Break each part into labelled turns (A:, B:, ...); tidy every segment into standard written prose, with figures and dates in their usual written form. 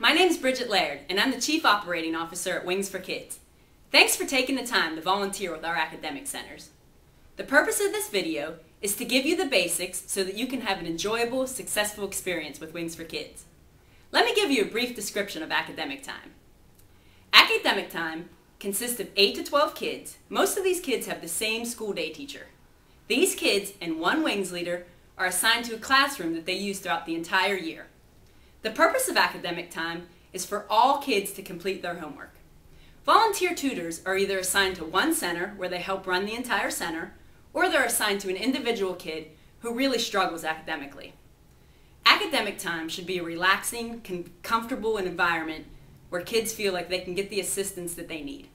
A: My name is Bridget Laird, and I'm the Chief Operating Officer at Wings for Kids. Thanks for taking the time to volunteer with our academic centers. The purpose of this video is to give you the basics so that you can have an enjoyable, successful experience with Wings for Kids. Let me give you a brief description of academic time. Academic time consists of 8 to 12 kids. Most of these kids have the same school day teacher. These kids and one Wings leader are assigned to a classroom that they use throughout the entire year. The purpose of academic time is for all kids to complete their homework. Volunteer tutors are either assigned to one center where they help run the entire center, or they're assigned to an individual kid who really struggles academically. Academic time should be a relaxing, comfortable environment where kids feel like they can get the assistance that they need.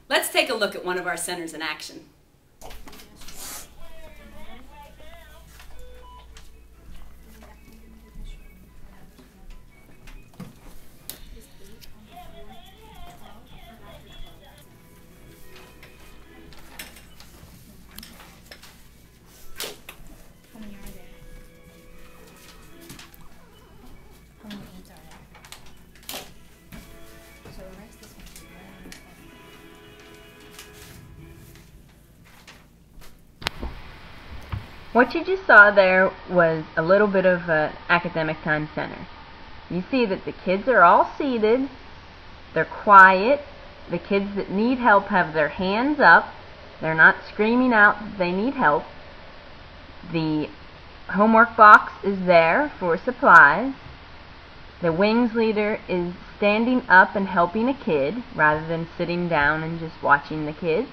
A: Let's take a look at one of our centers in action.
B: What you just saw there was a little bit of an academic time center. You see that the kids are all seated, they're quiet, the kids that need help have their hands up, they're not screaming out that they need help. The homework box is there for supplies. The Wings leader is standing up and helping a kid rather than sitting down and just watching the kids.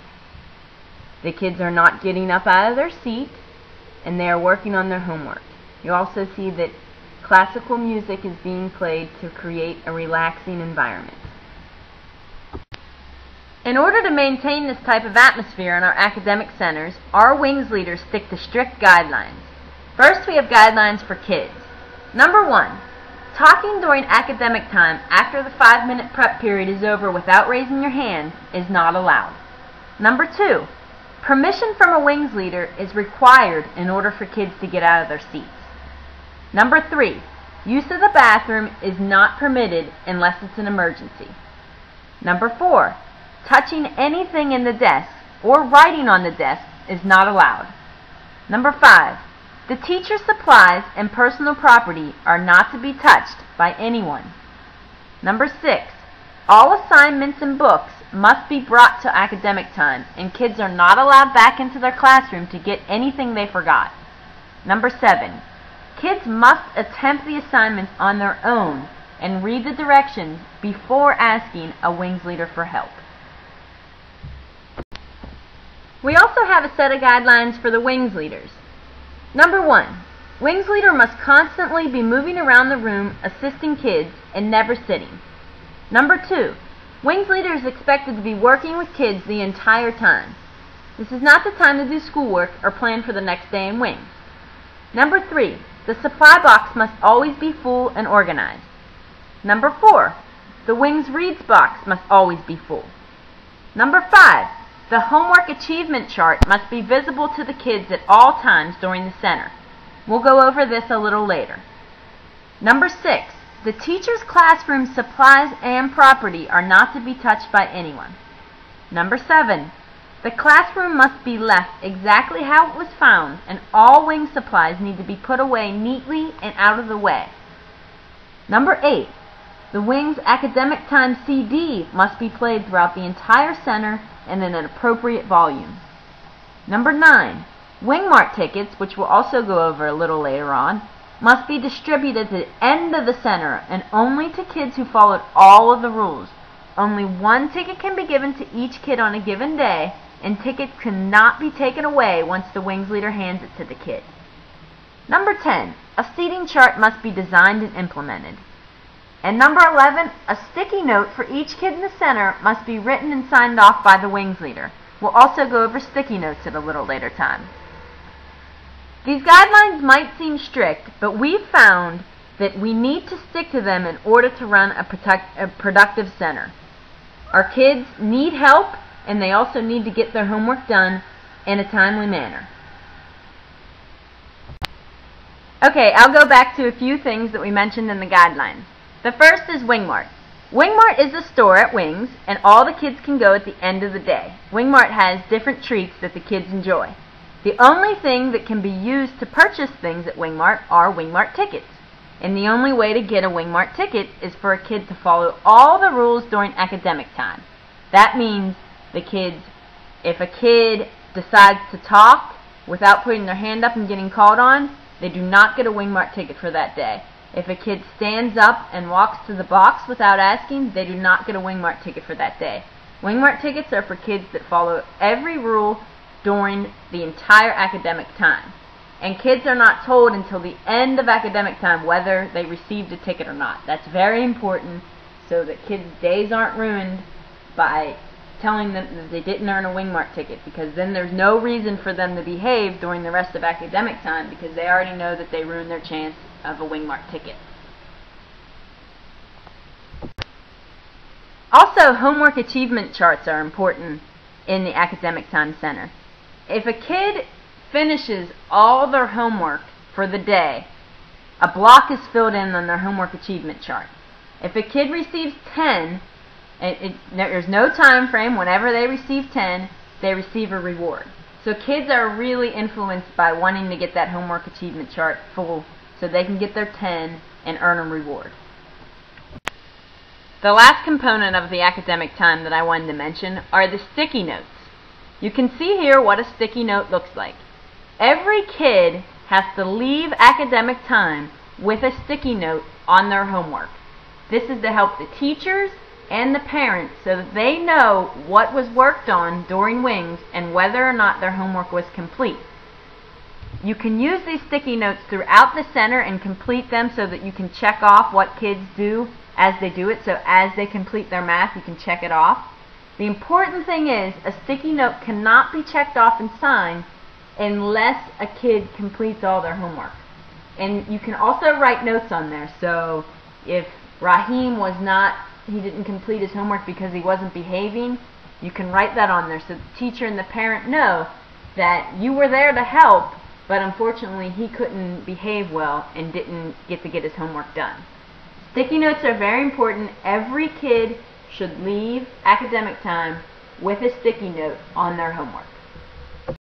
B: The kids are not getting up out of their seat, and they are working on their homework. You also see that classical music is being played to create a relaxing environment. In order to maintain this type of atmosphere in our academic centers, our Wings leaders stick to strict guidelines. First, we have guidelines for kids. Number 1, talking during academic time after the 5-minute prep period is over without raising your hand is not allowed. Number 2, permission from a Wings leader is required in order for kids to get out of their seats. Number 3, use of the bathroom is not permitted unless it's an emergency. Number 4, touching anything in the desk or writing on the desk is not allowed. Number 5, the teacher's supplies and personal property are not to be touched by anyone. Number 6, all assignments and books must be brought to academic time, and kids are not allowed back into their classroom to get anything they forgot. Number 7, kids must attempt the assignments on their own and read the directions before asking a Wings leader for help. We also have a set of guidelines for the Wings leaders. Number 1, Wings leader must constantly be moving around the room assisting kids and never sitting. Number 2, Wings leader is expected to be working with kids the entire time. This is not the time to do schoolwork or plan for the next day in Wings. Number 3, the supply box must always be full and organized. Number 4, the Wings reads box must always be full. Number 5, the homework achievement chart must be visible to the kids at all times during the center. We'll go over this a little later. Number 6, the teacher's classroom supplies and property are not to be touched by anyone. Number 7, the classroom must be left exactly how it was found, and all Wing supplies need to be put away neatly and out of the way. Number 8, the Wings academic time CD must be played throughout the entire center and in an appropriate volume. Number 9, Wing Mart tickets, which we'll also go over a little later on, must be distributed at the end of the center and only to kids who followed all of the rules. Only one ticket can be given to each kid on a given day, and tickets cannot be taken away once the Wings leader hands it to the kid. Number 10, a seating chart must be designed and implemented. And number 11, a sticky note for each kid in the center must be written and signed off by the Wings leader. We'll also go over sticky notes at a little later time. These guidelines might seem strict, but we've found that we need to stick to them in order to run a productive center. Our kids need help, and they also need to get their homework done in a timely manner. Okay, I'll go back to a few things that we mentioned in the guidelines. The first is Wingmart. Wingmart is a store at Wings, and all the kids can go at the end of the day. Wingmart has different treats that the kids enjoy. The only thing that can be used to purchase things at Wingmart are Wingmart tickets. And the only way to get a Wingmart ticket is for a kid to follow all the rules during academic time. That means if a kid decides to talk without putting their hand up and getting called on, they do not get a Wingmart ticket for that day. If a kid stands up and walks to the box without asking, they do not get a Wingmart ticket for that day. Wingmart tickets are for kids that follow every rule during the entire academic time. And kids are not told until the end of academic time whether they received a ticket or not. That's very important so that kids' days aren't ruined by telling them that they didn't earn a Wingmart ticket, because then there's no reason for them to behave during the rest of academic time because they already know that they ruined their chance of a Wingmart ticket. Also, homework achievement charts are important in the Academic Time Center. If a kid finishes all their homework for the day, a block is filled in on their homework achievement chart. If a kid receives 10, there's no time frame. Whenever they receive 10, they receive a reward. So kids are really influenced by wanting to get that homework achievement chart full so they can get their 10 and earn a reward. The last component of the academic time that I wanted to mention are the sticky notes. You can see here what a sticky note looks like. Every kid has to leave academic time with a sticky note on their homework. This is to help the teachers and the parents so that they know what was worked on during Wings and whether or not their homework was complete. You can use these sticky notes throughout the center and complete them so that you can check off what kids do as they do it. So as they complete their math, you can check it off. The important thing is a sticky note cannot be checked off and signed unless a kid completes all their homework. And you can also write notes on there. So if Raheem he didn't complete his homework because he wasn't behaving, you can write that on there so the teacher and the parent know that you were there to help, but unfortunately he couldn't behave well and didn't get to get his homework done. Sticky notes are very important. Every kid should leave academic time with a sticky note on their homework.